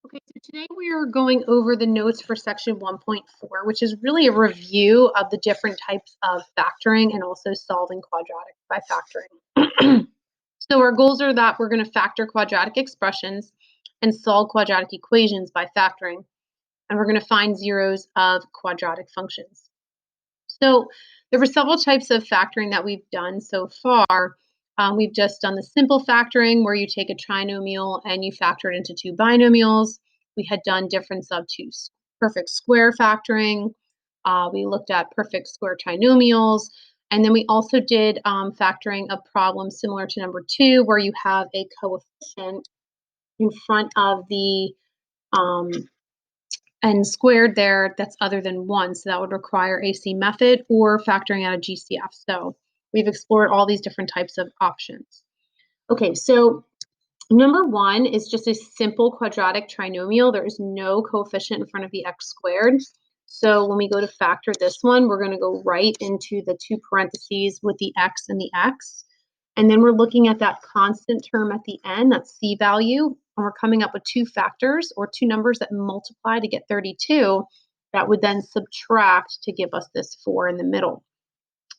Okay, so today we are going over the notes for section 1.4, which is really a review of the different types of factoring and also solving quadratic by factoring. So our goals are that we're going to factor quadratic expressions and solve quadratic equations by factoring, and we're going to find zeros of quadratic functions. So there were several types of factoring that we've done so far. We've just done the simple factoring where you take a trinomial and you factor it into two binomials. We had done difference of two perfect square factoring. We looked at perfect square trinomials. And then we also did factoring a problem similar to number 2 where you have a coefficient in front of the n squared there that's other than 1. So that would require AC method or factoring out a GCF. So we've explored all these different types of options. Okay, so number 1 is just a simple quadratic trinomial. There is no coefficient in front of the x squared. So when we go to factor this one, we're going to go right into the two parentheses with the x and the x. And then we're looking at that constant term at the end, that c value, and we're coming up with two factors or two numbers that multiply to get 32 that would then subtract to give us this 4 in the middle.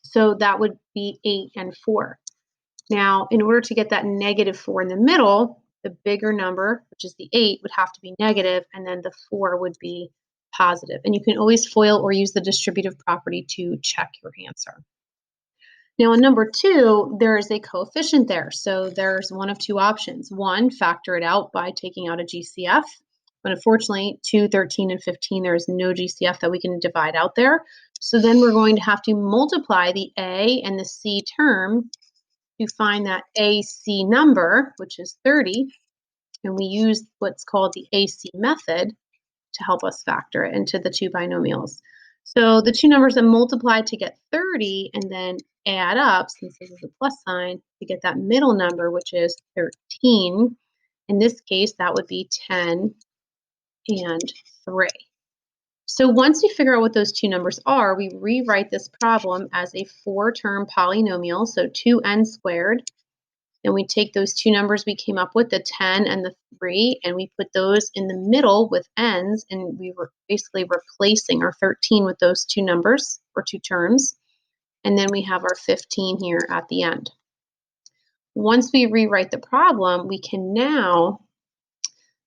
So that would be 8 and 4. Now, in order to get that negative 4 in the middle, the bigger number, which is the 8, would have to be negative, and then the 4 would be positive. And you can always FOIL or use the distributive property to check your answer. Now, in number 2, there is a coefficient there. So there's one of two options. One, factor it out by taking out a GCF. But unfortunately, 2, 13, and 15, there is no GCF that we can divide out there. So then we're going to have to multiply the A and the C term to find that AC number, which is 30. And we use what's called the AC method to help us factor it into the two binomials. So the two numbers that multiply to get 30 and then add up, since this is a plus sign, to get that middle number, which is 13. In this case, that would be 10 and 3. So once we figure out what those two numbers are, we rewrite this problem as a 4-term polynomial, so 2n squared. And we take those two numbers we came up with, the 10 and the 3, and we put those in the middle with n's, and we were basically replacing our 13 with those two numbers, or two terms. And then we have our 15 here at the end. Once we rewrite the problem, we can now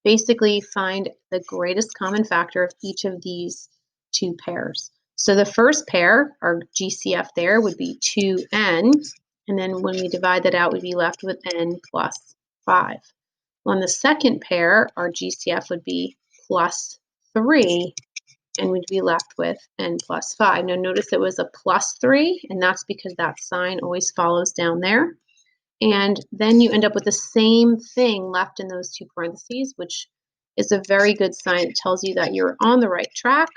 basically find the greatest common factor of each of these two pairs. So the first pair, our GCF there, would be 2n. And then when we divide that out, we'd be left with n plus 5. On the second pair, our GCF would be plus 3, and we'd be left with n plus 5. Now notice it was a plus 3, and that's because that sign always follows down there. And then you end up with the same thing left in those two parentheses, which is a very good sign. It tells you that you're on the right track.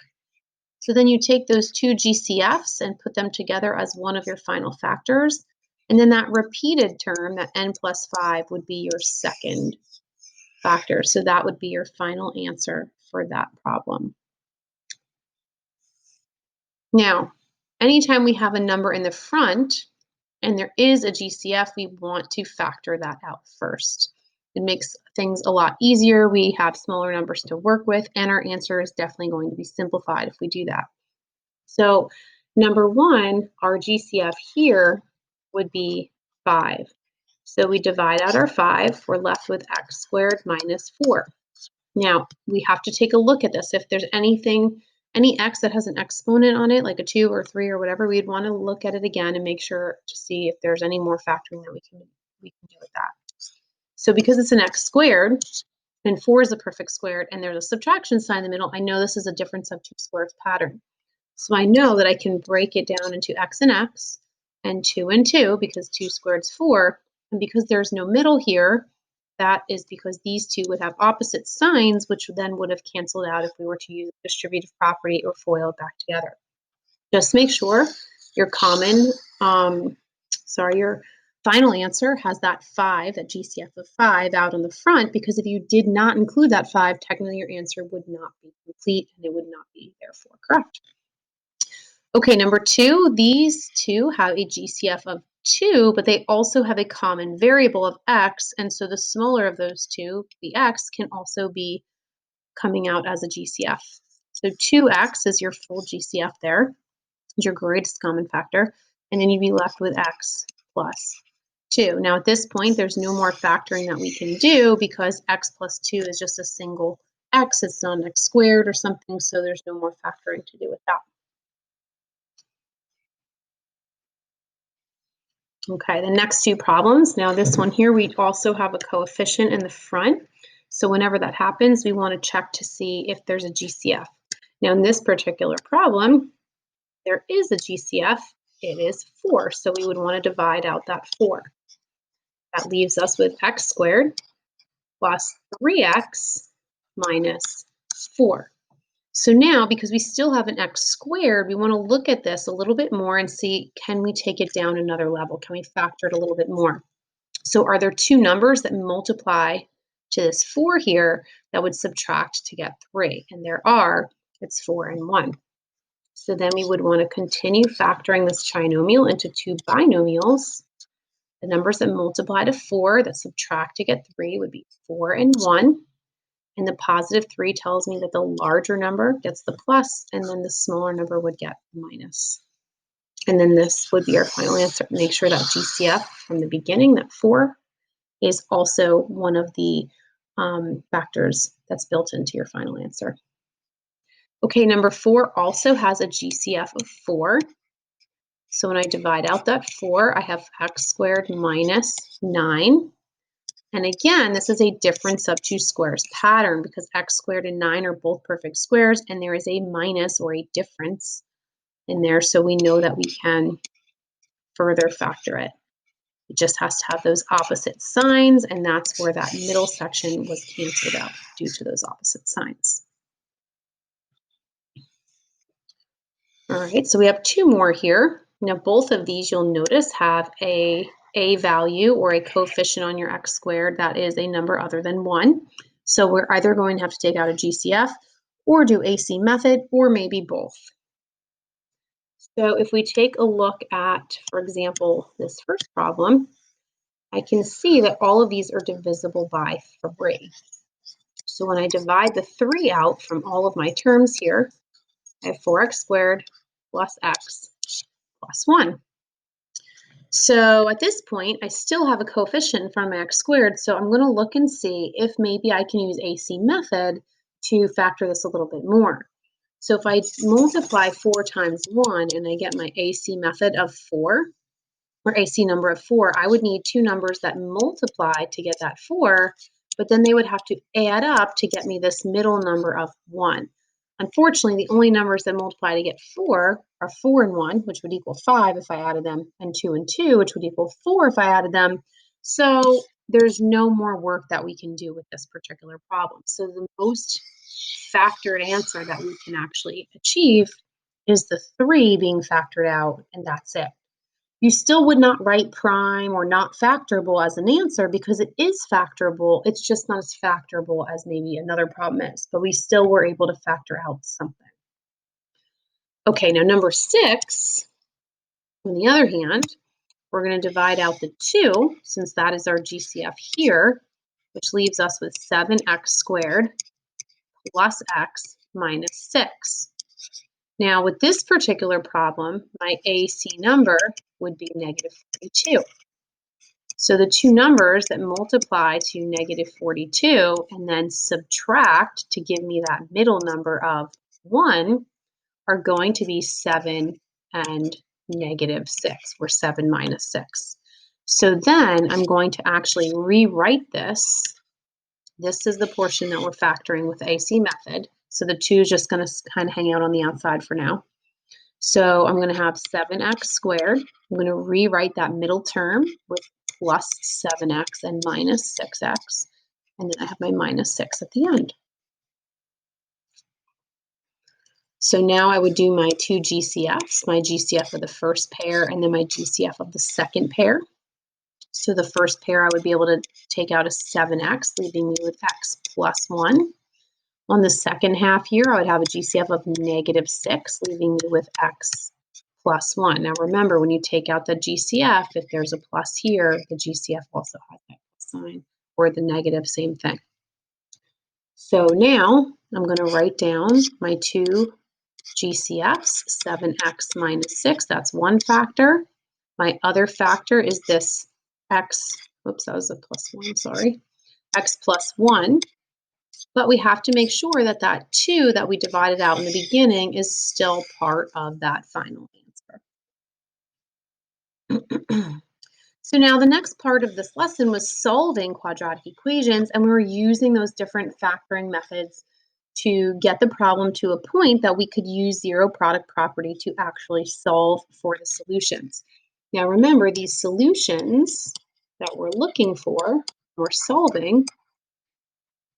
So then you take those two GCFs and put them together as one of your final factors. And then that repeated term, that n plus 5, would be your second factor. So that would be your final answer for that problem. Now, anytime we have a number in the front and there is a GCF, we want to factor that out first. It makes things a lot easier. We have smaller numbers to work with, and our answer is definitely going to be simplified if we do that. So number 1, our GCF here would be 5. So we divide out our 5, we're left with x squared minus 4. Now, we have to take a look at this. If there's any x that has an exponent on it, like a 2 or 3 or whatever, we'd want to look at it again and make sure to see if there's any more factoring that we can do with that. So because it's an x squared, and 4 is a perfect squared, and there's a subtraction sign in the middle, I know this is a difference of two squares pattern. So I know that I can break it down into x and 2 and 2, because 2 squared is 4. And because there's no middle here, that is because these two would have opposite signs, which then would have canceled out if we were to use a distributive property or FOIL it back together. Just make sure your your final answer has that 5, that GCF of 5 out on the front, because if you did not include that 5, technically your answer would not be complete and it would not be therefore correct. Okay, number 2, these two have a GCF of 2, but they also have a common variable of x, and so the smaller of those two, the x, can also be coming out as a GCF. So 2x is your full GCF there, is your greatest common factor, and then you'd be left with x plus 2. Now at this point, there's no more factoring that we can do because x plus 2 is just a single x. It's not an x squared or something, so there's no more factoring to do with that. Okay, the next two problems. Now this one here, we also have a coefficient in the front. So whenever that happens, we want to check to see if there's a GCF. Now in this particular problem, there is a GCF. It is 4, so we would want to divide out that 4. That leaves us with x squared plus 3x minus 4. So now, because we still have an x squared, we want to look at this a little bit more and see, can we take it down another level? Can we factor it a little bit more? So are there two numbers that multiply to this 4 here that would subtract to get 3? And there are. It's 4 and 1. So then we would want to continue factoring this trinomial into two binomials. The numbers that multiply to 4 that subtract to get 3 would be 4 and 1. And the positive 3 tells me that the larger number gets the plus, and then the smaller number would get the minus. And then this would be our final answer. Make sure that GCF from the beginning, that 4, is also one of the factors that's built into your final answer. Okay, number 4 also has a GCF of 4. So when I divide out that 4, I have x squared minus 9. And again, this is a difference of two squares pattern because x squared and 9 are both perfect squares, and there is a minus or a difference in there, so we know that we can further factor it. It just has to have those opposite signs, and that's where that middle section was canceled out due to those opposite signs. All right, so we have two more here. Now, both of these you'll notice have a value or a coefficient on your x squared that is a number other than 1. So we're either going to have to take out a GCF or do AC method, or maybe both. So if we take a look at, for example, this first problem, I can see that all of these are divisible by 3. So when I divide the 3 out from all of my terms here, I have 4x squared plus x plus 1. So at this point, I still have a coefficient in front of my x squared, so I'm going to look and see if maybe I can use AC method to factor this a little bit more. So if I multiply 4 times 1 and I get my AC method of 4, or AC number of 4, I would need two numbers that multiply to get that 4, but then they would have to add up to get me this middle number of 1. Unfortunately, the only numbers that multiply to get 4 are 4 and 1, which would equal 5 if I added them, and 2 and 2, which would equal 4 if I added them. So there's no more work that we can do with this particular problem. So the most factored answer that we can actually achieve is the 3 being factored out, and that's it. You still would not write prime or not factorable as an answer because it is factorable. It's just not as factorable as maybe another problem is, but we still were able to factor out something. Okay, now number 6, on the other hand, we're going to divide out the 2, since that is our GCF here, which leaves us with 7x squared plus x minus 6. Now, with this particular problem, my AC number would be negative 42. So the two numbers that multiply to negative 42 and then subtract to give me that middle number of 1 are going to be 7 and negative 6, or 7 minus 6. So then I'm going to actually rewrite this. This is the portion that we're factoring with the AC method. So the 2 is just going to kind of hang out on the outside for now. So I'm going to have 7x squared. I'm going to rewrite that middle term with plus 7x and minus 6x. And then I have my minus 6 at the end. So now I would do my two GCFs, my GCF of the first pair and then my GCF of the second pair. So the first pair I would be able to take out a 7x, leaving me with x plus 1. On the second half here, I would have a GCF of negative 6, leaving me with x plus 1. Now remember, when you take out the GCF, if there's a plus here, the GCF also has that plus sign, or the negative, same thing. So now I'm going to write down my two GCFs, 7x minus 6. That's one factor. My other factor is this x, oops, that was a plus 1, sorry, x plus 1. But we have to make sure that that 2 that we divided out in the beginning is still part of that final answer. So now the next part of this lesson was solving quadratic equations, and we were using those different factoring methods to get the problem to a point that we could use zero product property to actually solve for the solutions. Now remember, these solutions that we're looking for, we're solving,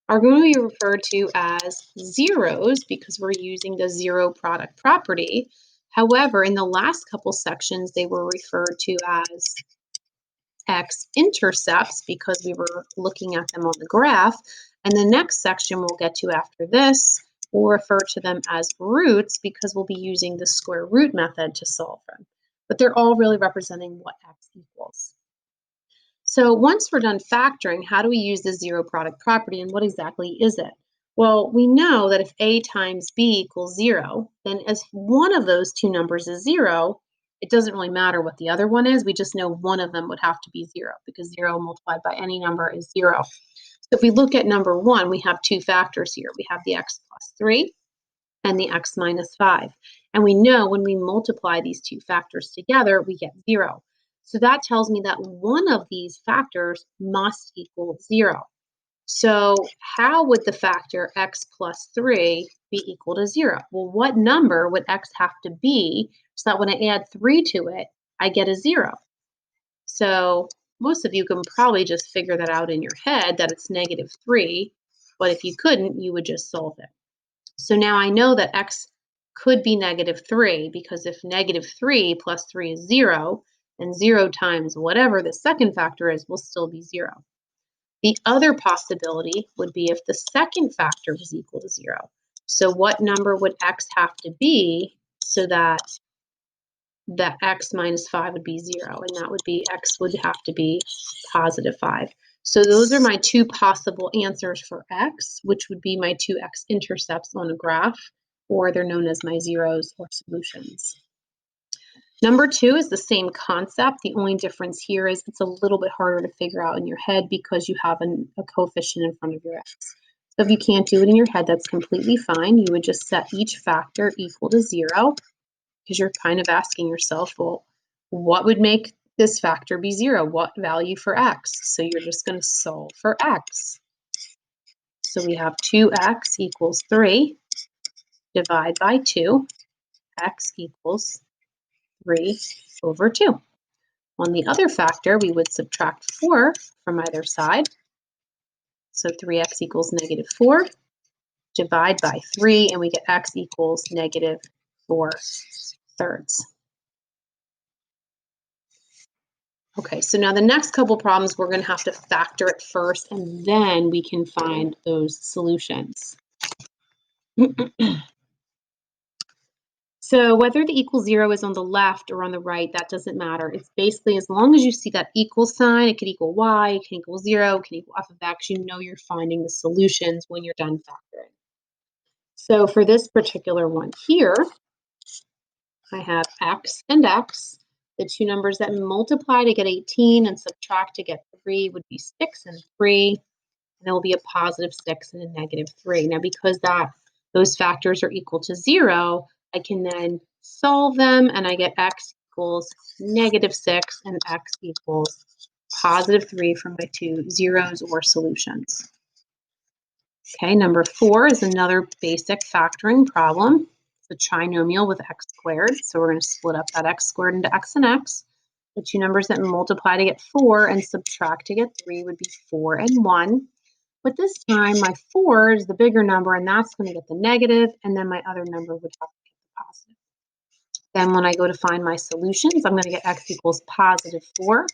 are going to be referred to as zeros because we're using the zero product property. However, in the last couple sections, they were referred to as x-intercepts because we were looking at them on the graph. And the next section we'll get to after this, we'll refer to them as roots because we'll be using the square root method to solve them. But they're all really representing what x equals. So once we're done factoring, how do we use the zero product property and what exactly is it? Well, we know that if a times b equals 0, then as one of those two numbers is 0, it doesn't really matter what the other one is. We just know one of them would have to be 0 because 0 multiplied by any number is 0. So if we look at number 1, we have two factors here. We have the x plus 3 and the x minus 5. And we know when we multiply these two factors together, we get 0. So that tells me that one of these factors must equal 0. So how would the factor x plus 3 be equal to 0? Well, what number would x have to be so that when I add 3 to it, I get a 0? So most of you can probably just figure that out in your head that it's -3, but if you couldn't, you would just solve it. So now I know that x could be -3 because if -3 plus 3 is 0, then 0 times whatever the second factor is will still be 0. The other possibility would be if the second factor was equal to 0. So what number would x have to be so that x minus 5 would be 0? And that would be x would have to be +5. So those are my two possible answers for x, which would be my two x-intercepts on a graph, or they're known as my zeros or solutions. Number 2 is the same concept. The only difference here is it's a little bit harder to figure out in your head because you have a coefficient in front of your x. So if you can't do it in your head, that's completely fine. You would just set each factor equal to 0 because you're kind of asking yourself, well, what would make this factor be 0? What value for x? So you're just going to solve for x. So we have 2x equals 3, divide by 2, x equals 3 over 2. On the other factor, we would subtract 4 from either side. So 3x equals -4. Divide by 3, and we get x equals -4/3. Okay, so now the next couple problems, we're going to have to factor it first, and then we can find those solutions. So whether the equal 0 is on the left or on the right, that doesn't matter. It's basically as long as you see that equal sign, it could equal y, it can equal 0, it can equal f of x, you know you're finding the solutions when you're done factoring. So for this particular one here, I have x and x. The two numbers that multiply to get 18 and subtract to get 3 would be 6 and 3. And there will be a +6 and a -3. Now, because those factors are equal to 0, I can then solve them, and I get x equals -6 and x equals +3 from my two zeros or solutions. Okay, number 4 is another basic factoring problem. It's a trinomial with x squared. So we're going to split up that x squared into x and x. The two numbers that multiply to get 4 and subtract to get 3 would be 4 and 1. But this time, my 4 is the bigger number, and that's going to get the negative, and then my other number would have to get the positive. Then when I go to find my solutions, I'm going to get x equals +4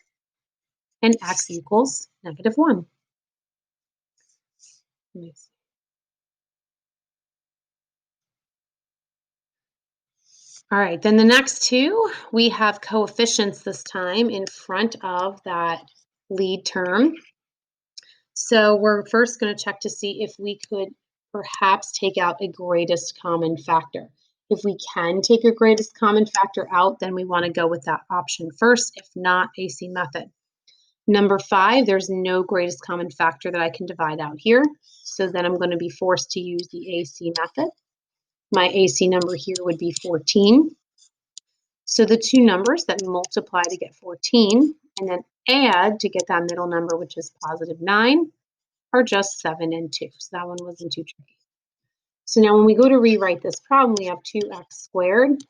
and x equals -1. Let me see. All right, then the next two, we have coefficients this time in front of that lead term. So we're first going to check to see if we could perhaps take out a greatest common factor. If we can take a greatest common factor out, then we want to go with that option first, if not, AC method. Number 5, there's no greatest common factor that I can divide out here. So then I'm going to be forced to use the AC method. My AC number here would be 14. So the two numbers that multiply to get 14 and then add to get that middle number, which is positive 9, are just 7 and 2. So that one wasn't too tricky. So now when we go to rewrite this problem, we have 2x squared,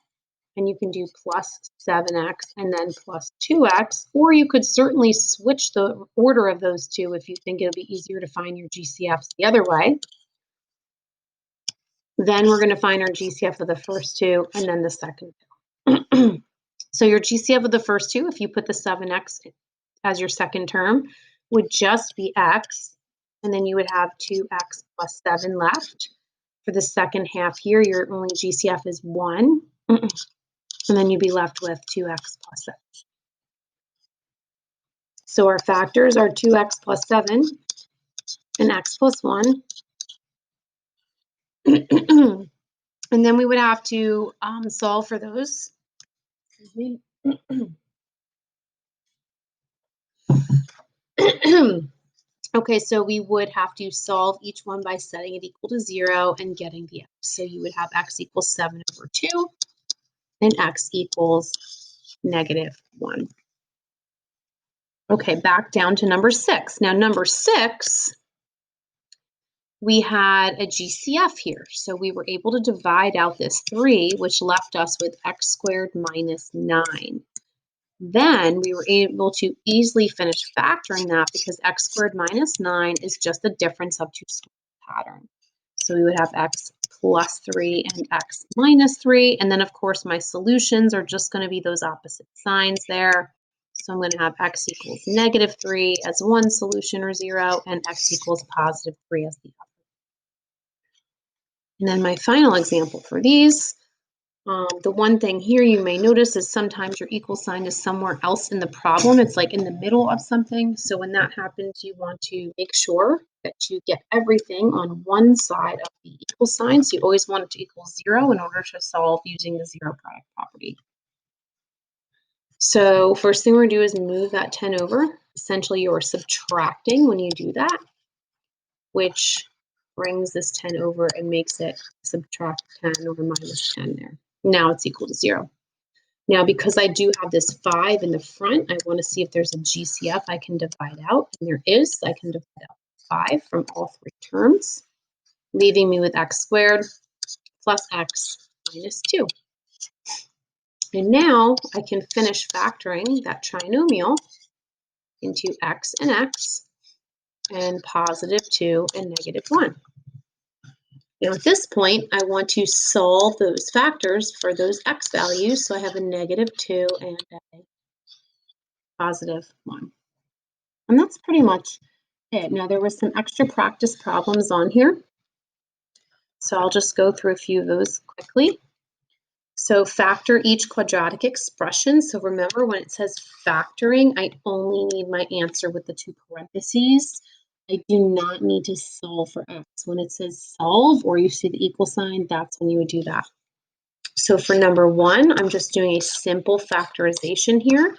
and you can do plus 7x and then plus 2x, or you could certainly switch the order of those two if you think it'll be easier to find your GCFs the other way. Then we're going to find our GCF of the first two and then the second two. So your GCF of the first two, if you put the 7x as your second term, would just be x, and then you would have 2x plus 7 left. For the second half here, your only GCF is 1, and then you'd be left with 2x plus 7. So our factors are 2x plus 7 and x plus 1. And then we would have to solve for those. Excuse me. Okay, so we would have to solve each one by setting it equal to 0 and getting the x. So you would have x equals 7 over 2 and x equals negative 1. Okay, back down to number 6. Now number 6, we had a GCF here. So we were able to divide out this 3, which left us with x squared minus 9. Then we were able to easily finish factoring that because x squared minus 9 is just the difference of two squared pattern. So we would have x plus 3 and x minus 3. And then, of course, my solutions are just going to be those opposite signs there. So I'm going to have x equals negative 3 as one solution or 0, and x equals positive 3 as the other. And then my final example for these, the one thing here you may notice is sometimes your equal sign is somewhere else in the problem. It's like in the middle of something. So when that happens, you want to make sure that you get everything on one side of the equal sign. So you always want it to equal 0 in order to solve using the zero product property. So first thing we're going to do is move that 10 over. Essentially, you're subtracting when you do that, which brings this 10 over and makes it subtract 10 over minus 10 there. Now it's equal to 0. Now, because I do have this 5 in the front, I want to see if there's a GCF I can divide out. And there is. I can divide out 5 from all 3 terms, leaving me with x squared plus x minus 2. And now I can finish factoring that trinomial into x and positive 2 and negative 1. Now at this point, I want to solve those factors for those x values. So I have a negative 2 and a positive 1. And that's pretty much it. Now there was some extra practice problems on here. So I'll just go through a few of those quickly. So factor each quadratic expression. So remember when it says factoring, I only need my answer with the 2 parentheses. I do not need to solve for x. When it says solve or you see the equal sign, that's when you would do that. So for number 1, I'm just doing a simple factorization here.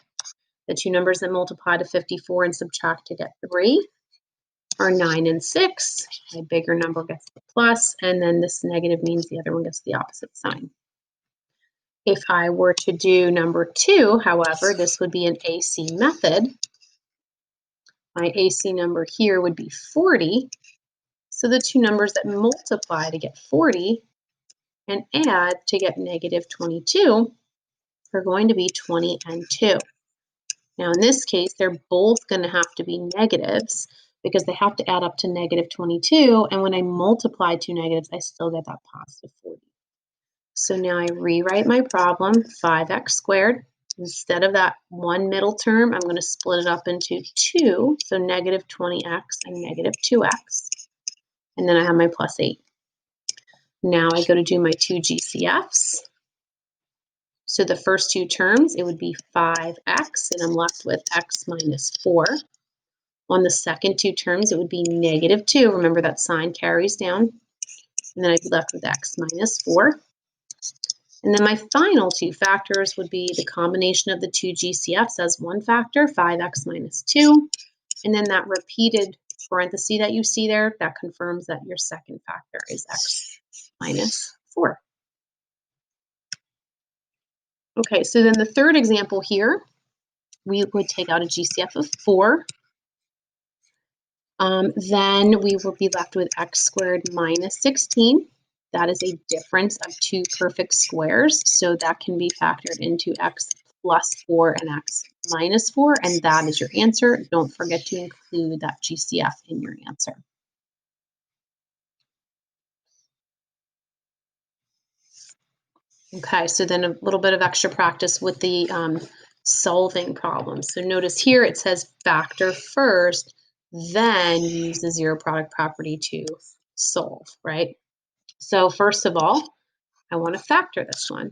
The 2 numbers that multiply to 54 and subtract to get 3 are 9 and 6. My bigger number gets the plus, and then this negative means the other one gets the opposite sign. If I were to do number 2, however, this would be an AC method. My AC number here would be 40. So the 2 numbers that multiply to get 40 and add to get negative 22 are going to be 20 and 2. Now in this case, they're both going to have to be negatives because they have to add up to negative 22. And when I multiply 2 negatives, I still get that positive 40. So now I rewrite my problem, 5x squared. Instead of that one middle term, I'm going to split it up into 2, so negative 20x and negative 2x. And then I have my plus 8. Now I go to do my 2 GCFs. So the first 2 terms, it would be 5x, and I'm left with x minus 4. On the second 2 terms, it would be negative 2. Remember that sign carries down. And then I'd be left with x minus 4. And then my final two factors would be the combination of the two GCFs as one factor, 5x minus 2. And then that repeated parenthesis that you see there, that confirms that your second factor is x minus 4. Okay, so then the third example here, we would take out a GCF of 4. Then we will be left with x squared minus 16. That is a difference of two perfect squares, so that can be factored into x plus 4 and x minus 4, and that is your answer. Don't forget to include that GCF in your answer. Okay, so then a little bit of extra practice with the solving problems. So notice here it says factor first, then use the zero product property to solve, right? So first of all, I want to factor this one.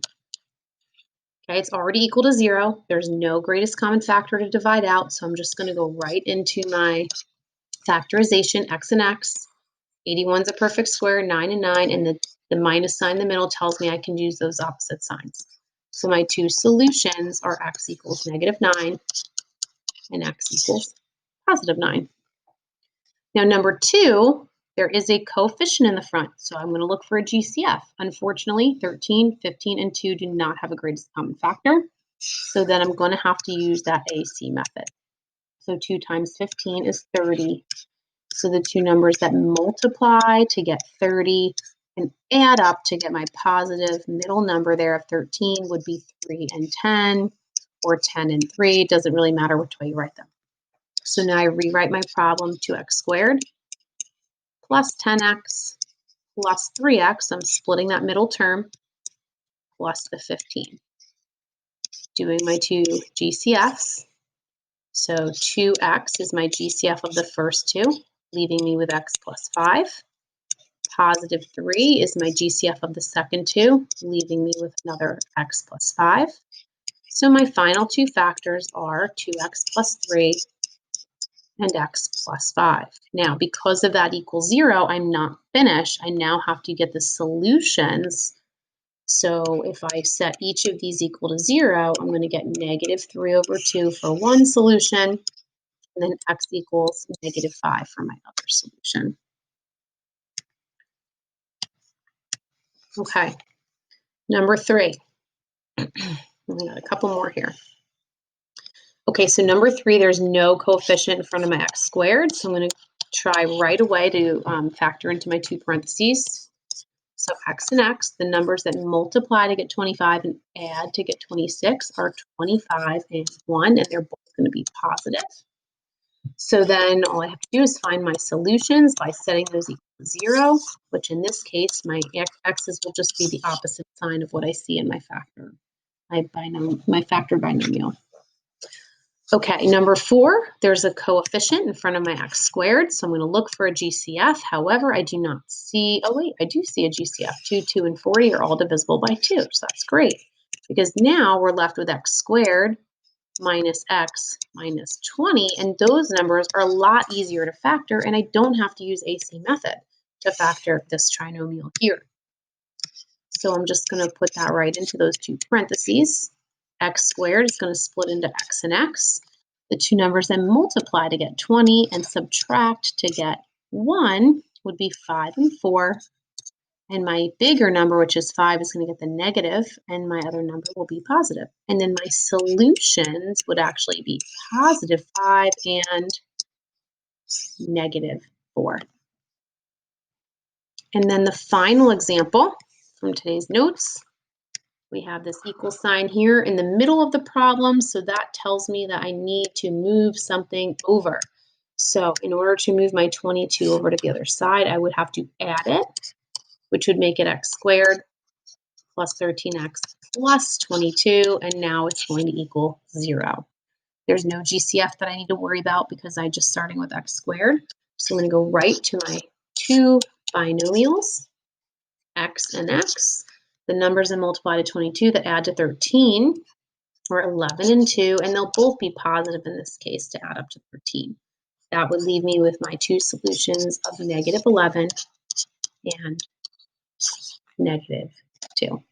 Okay, it's already equal to 0. There's no greatest common factor to divide out, so I'm just going to go right into my factorization, x and x. 81 is a perfect square, 9 and 9, and the minus sign in the middle tells me I can use those opposite signs. So my two solutions are x equals negative 9 and x equals positive 9. Now, number 2, there is a coefficient in the front, so I'm going to look for a GCF. Unfortunately, 13, 15, and 2 do not have a greatest common factor, so then I'm going to have to use that AC method. So 2 times 15 is 30. So the two numbers that multiply to get 30 and add up to get my positive middle number there of 13 would be 3 and 10, or 10 and 3. It doesn't really matter which way you write them. So now I rewrite my problem to x squared plus 10x plus 3x. I'm splitting that middle term plus the 15. Doing my two GCFs. So 2x is my GCF of the first two, leaving me with x plus 5. Positive 3 is my GCF of the second two, leaving me with another x plus 5. So my final two factors are 2x plus 3 and x plus 5. Now, because of that equals 0, I'm not finished. I now have to get the solutions. So if I set each of these equal to 0, I'm going to get negative 3 over 2 for one solution, and then x equals negative 5 for my other solution. Okay, number 3. We got a couple more here. Okay, so number 3, there's no coefficient in front of my x squared, so I'm going to try right away to factor into my two parentheses. So x and x, the numbers that multiply to get 25 and add to get 26 are 25 and 1, and they're both going to be positive. So then all I have to do is find my solutions by setting those equal to 0, which in this case, my x's will just be the opposite sign of what I see in my factor, my factor binomial. Okay, number 4, there's a coefficient in front of my x squared, so I'm going to look for a GCF. However, I do not see, oh wait, I do see a GCF. 2, 2, and 40 are all divisible by 2, so that's great. Because now we're left with x squared minus x minus 20, and those numbers are a lot easier to factor, and I don't have to use AC method to factor this trinomial here. So I'm just going to put that right into those two parentheses. X squared is going to split into x and x. The two numbers then multiply to get 20 and subtract to get 1 would be 5 and 4. And my bigger number, which is 5, is going to get the negative, and my other number will be positive. And then my solutions would actually be positive 5 and negative 4. And then the final example from today's notes, we have this equal sign here in the middle of the problem, so that tells me that I need to move something over. So in order to move my 22 over to the other side, I would have to add it, which would make it x squared plus 13x plus 22, and now it's going to equal 0. There's no GCF that I need to worry about because I'm just starting with x squared. So I'm going to go right to my two binomials, x and x. The numbers that multiply to 22 that add to 13 are 11 and 2, and they'll both be positive in this case to add up to 13. That would leave me with my two solutions of negative 11 and negative 2.